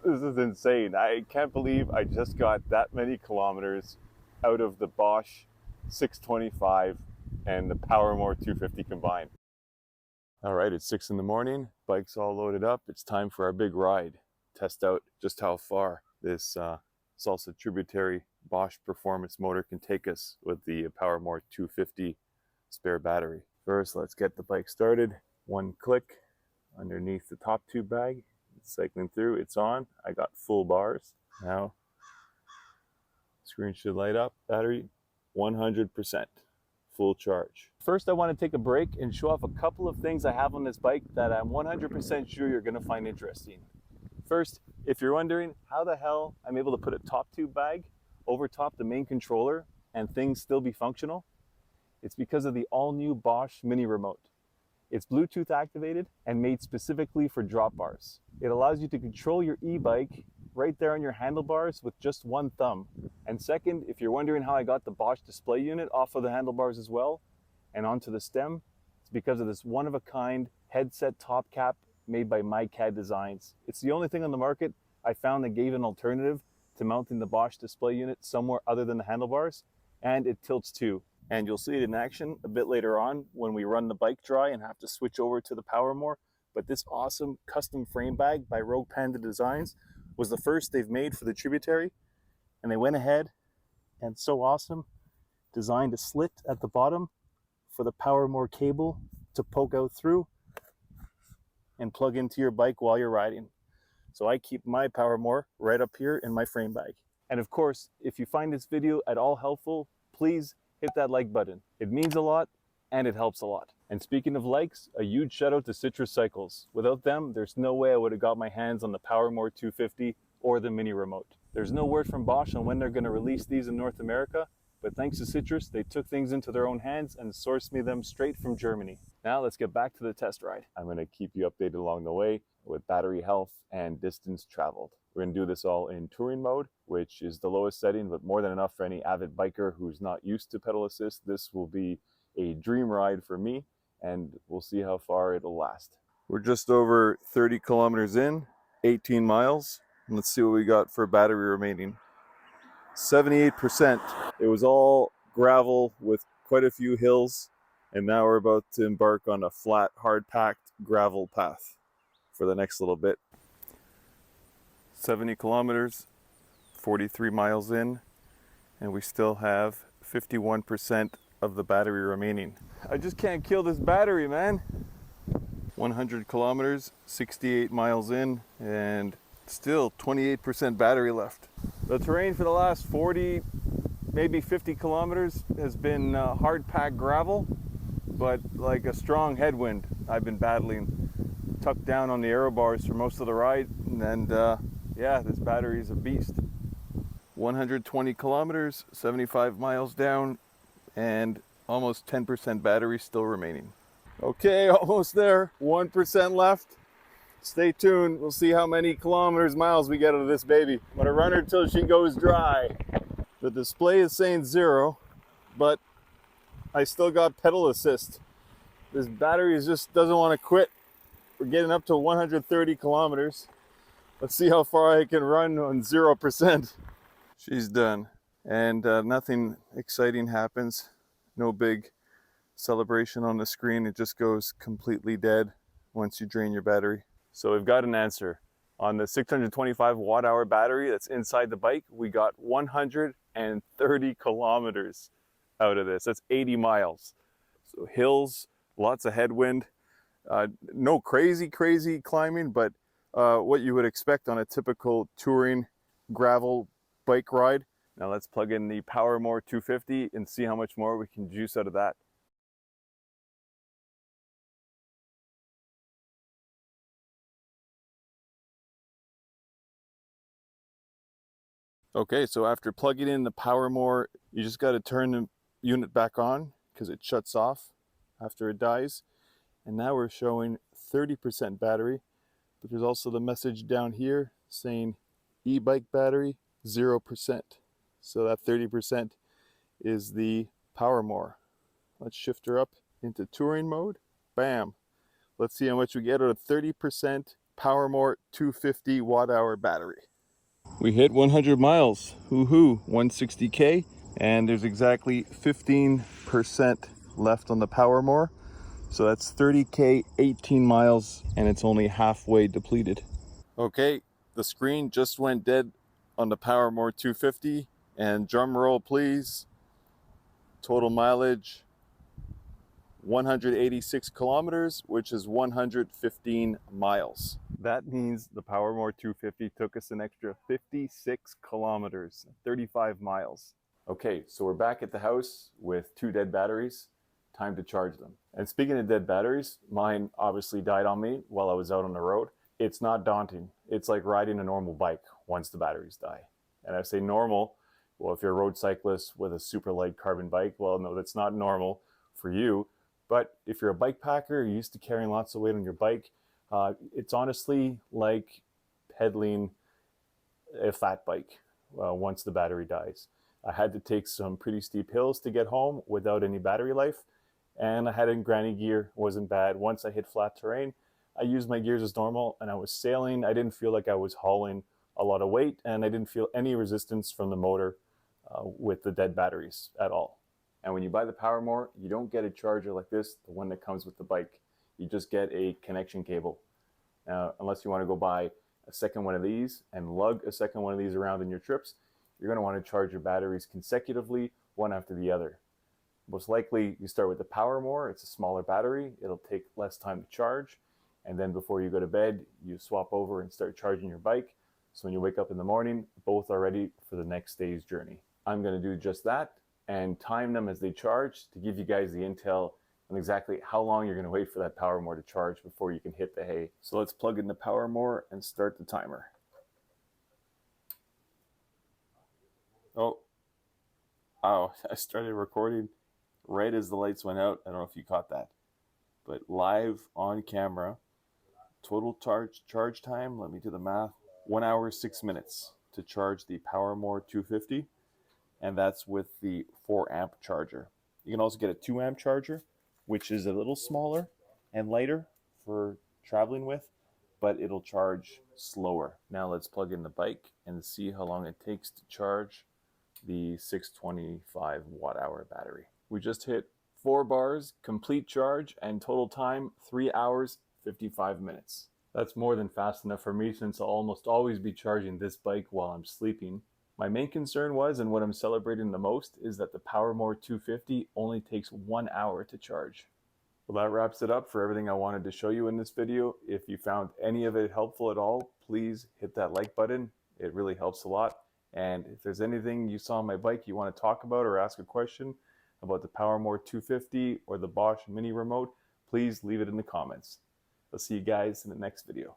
This is insane. I can't believe I just got that many kilometers out of the Bosch 625 and the Powermore 250 combined. All right, it's 6 in the morning. Bike's all loaded up. It's time for our big ride. Test out just how far this Salsa Tributary Bosch performance motor can take us with the Powermore 250 spare battery. First, let's get the bike started. One click underneath the top tube bag. It's cycling through, it's on. I got full bars. Now, screen should light up. Battery, 100%, full charge. First, I want to take a break and show off a couple of things I have on this bike that I'm 100% sure you're going to find interesting. First, if you're wondering how the hell I'm able to put a top tube bag over top the main controller and things still be functional, it's because of the all-new Bosch Mini Remote. It's Bluetooth activated and made specifically for drop bars. It allows you to control your e-bike right there on your handlebars with just one thumb. And second, if you're wondering how I got the Bosch display unit off of the handlebars as well and onto the stem, it's because of this one-of-a-kind headset top cap made by MyCAD Designs. It's the only thing on the market I found that gave an alternative to mounting the Bosch display unit somewhere other than the handlebars, and it tilts too. And you'll see it in action a bit later on when we run the bike dry and have to switch over to the Powermore. But this awesome custom frame bag by Rogue Panda Designs was the first they've made for the Tributary. And they went ahead and so awesome, designed a slit at the bottom for the Powermore cable to poke out through and plug into your bike while you're riding. So I keep my Powermore right up here in my frame bag. And of course, if you find this video at all helpful, please hit that like button. It means a lot and it helps a lot. And speaking of likes, a huge shout out to Citrus Cycles. Without them, there's no way I would have got my hands on the Powermore 250 or the Mini Remote. There's no word from Bosch on when they're going to release these in North America, but thanks to Citrus, they took things into their own hands and sourced me them straight from Germany. Now let's get back to the test ride. I'm going to keep you updated along the way with battery health and distance traveled. We're going to do this all in touring mode, which is the lowest setting, but more than enough for any avid biker who's not used to pedal assist. This will be a dream ride for me, and we'll see how far it'll last. We're just over 30 kilometers in, 18 miles. And let's see what we got for battery remaining. 78%. It was all gravel with quite a few hills, and now we're about to embark on a flat, hard-packed gravel path for the next little bit. 70 kilometers, 43 miles in, and we still have 51% of the battery remaining. I just can't kill this battery, man. 100 kilometers, 68 miles in, and still 28% battery left. The terrain for the last 40, maybe 50 kilometers has been hard-packed gravel, but like a strong headwind I've been battling. Tucked down on the aero bars for most of the ride, and yeah, this battery is a beast. 120 kilometers, 75 miles down, and almost 10% battery still remaining. Okay, almost there, 1% left. Stay tuned, we'll see how many kilometers, miles we get out of this baby. I'm gonna run her till she goes dry. The display is saying 0, but I still got pedal assist. This battery just doesn't want to quit. We're getting up to 130 kilometers. Let's see how far I can run on 0%. She's done, and nothing exciting happens. No big celebration on the screen. It just goes completely dead once you drain your battery. So we've got an answer. On the 625 watt-hour battery that's inside the bike, we got 130 kilometers out of this. That's 80 miles. So hills, lots of headwind. No crazy climbing, but what you would expect on a typical touring gravel bike ride. Now let's plug in the Powermore 250 and see how much more we can juice out of that. Okay, so after plugging in the Powermore, you just got to turn the unit back on because it shuts off after it dies. And now we're showing 30% battery, but there's also the message down here saying e-bike battery 0%. So that 30% is the Powermore. Let's shift her up into touring mode. Bam. Let's see how much we get out of 30% Powermore 250 watt-hour battery. We hit 100 miles, woohoo, 160K, and there's exactly 15% left on the Powermore. So that's 30K, 18 miles, and it's only halfway depleted. Okay, the screen just went dead on the Powermore 250, and drum roll please. Total mileage 186 kilometers, which is 115 miles. That means the Powermore 250 took us an extra 56 kilometers, 35 miles. Okay, so we're back at the house with 2 dead batteries. Time to charge them. And speaking of dead batteries, mine obviously died on me while I was out on the road. It's not daunting. It's like riding a normal bike once the batteries die. And I say normal, well, if you're a road cyclist with a super light carbon bike, well, no, that's not normal for you. But if you're a bike packer, you're used to carrying lots of weight on your bike, it's honestly like pedaling a fat bike once the battery dies. I had to take some pretty steep hills to get home without any battery life, and I had in granny gear. It wasn't bad. Once I hit flat terrain, I used my gears as normal, and I was sailing. I didn't feel like I was hauling a lot of weight, and I didn't feel any resistance from the motor with the dead batteries at all. And when you buy the Powermore, you don't get a charger like this, the one that comes with the bike. You just get a connection cable. Unless you want to go buy a second one of these and lug a second one of these around in your trips, you're going to want to charge your batteries consecutively, one after the other. Most likely, you start with the Powermore. It's a smaller battery. It'll take less time to charge. And then before you go to bed, you swap over and start charging your bike. So when you wake up in the morning, both are ready for the next day's journey. I'm going to do just that and time them as they charge to give you guys the intel on exactly how long you're going to wait for that Powermore to charge before you can hit the hay. So let's plug in the Powermore and start the timer. Oh, I started recording right as the lights went out. I don't know if you caught that, but live on camera, total charge time, let me do the math, 1 hour, 6 minutes to charge the Powermore 250. And that's with the 4 amp charger. You can also get a 2 amp charger, which is a little smaller and lighter for traveling with, but it'll charge slower. Now let's plug in the bike and see how long it takes to charge the 625 watt-hour battery. We just hit 4 bars, complete charge, and total time 3 hours, 55 minutes. That's more than fast enough for me since I'll almost always be charging this bike while I'm sleeping. My main concern was, and what I'm celebrating the most, is that the Powermore 250 only takes 1 hour to charge. Well, that wraps it up for everything I wanted to show you in this video. If you found any of it helpful at all, please hit that like button. It really helps a lot. And if there's anything you saw on my bike you want to talk about or ask a question about the Powermore 250 or the Bosch Mini Remote, please leave it in the comments. I'll see you guys in the next video.